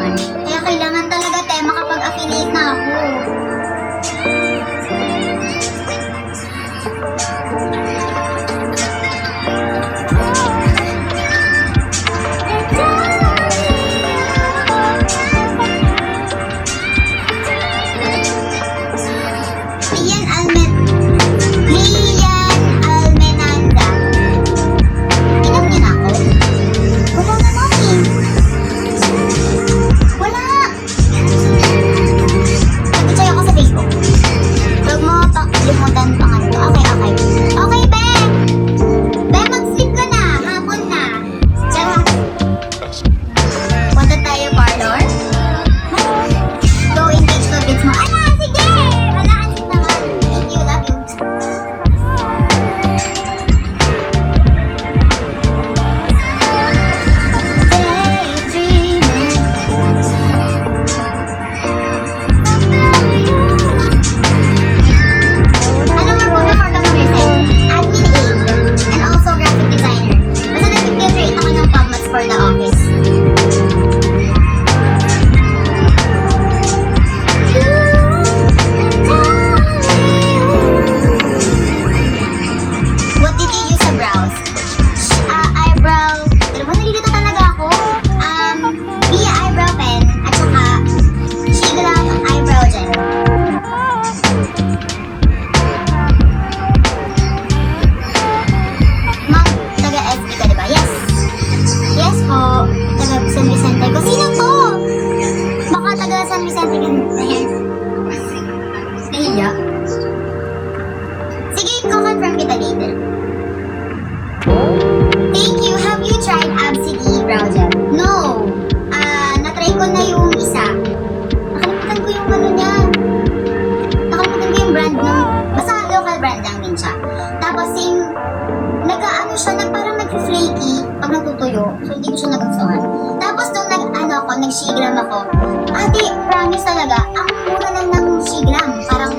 naman. Kaya kailangan talaga, te, makapag-affiliate na ako. Lian Almenanda. Inom niyo na ako? Wala naman eh. Wala. Nag-chat ako sa Facebook. Huwag mo limutan pangalan ko. Okay, okay. Okay, be! Be, mag-sleep ka na. Hapon na. Tsaka, punta tayo parlor? Go engage ko bits mo. Ala, sige! Wala, ansit naman. Thank you, love you. For the office. What did you use sa brows? Eyebrow. Pero nalilito talaga ako. Via eyebrow pen at saka Shigram eyebrow gel. Ma'am, taga-SB ka diba? Yes. Yes po, taga San Vicente ko. Sino to? Baka taga San Vicente ka. Nahiya. Sige, ko-confirm kita later. Thank you. Have you tried Absidy Brow Gel? No. Na-try ko na yung isa. Nakalimutan ko yung ano niya. Nakalimutan ko yung brand nun. Basta local brand lang din siya. Tapos same, nag-ano siya na parang nag-flaky pag natutuyo. So hindi ko siya nagustuhan. Tapos nung nag-shigram ako, ate, promise talaga, ang mura lang ng shigram. Parang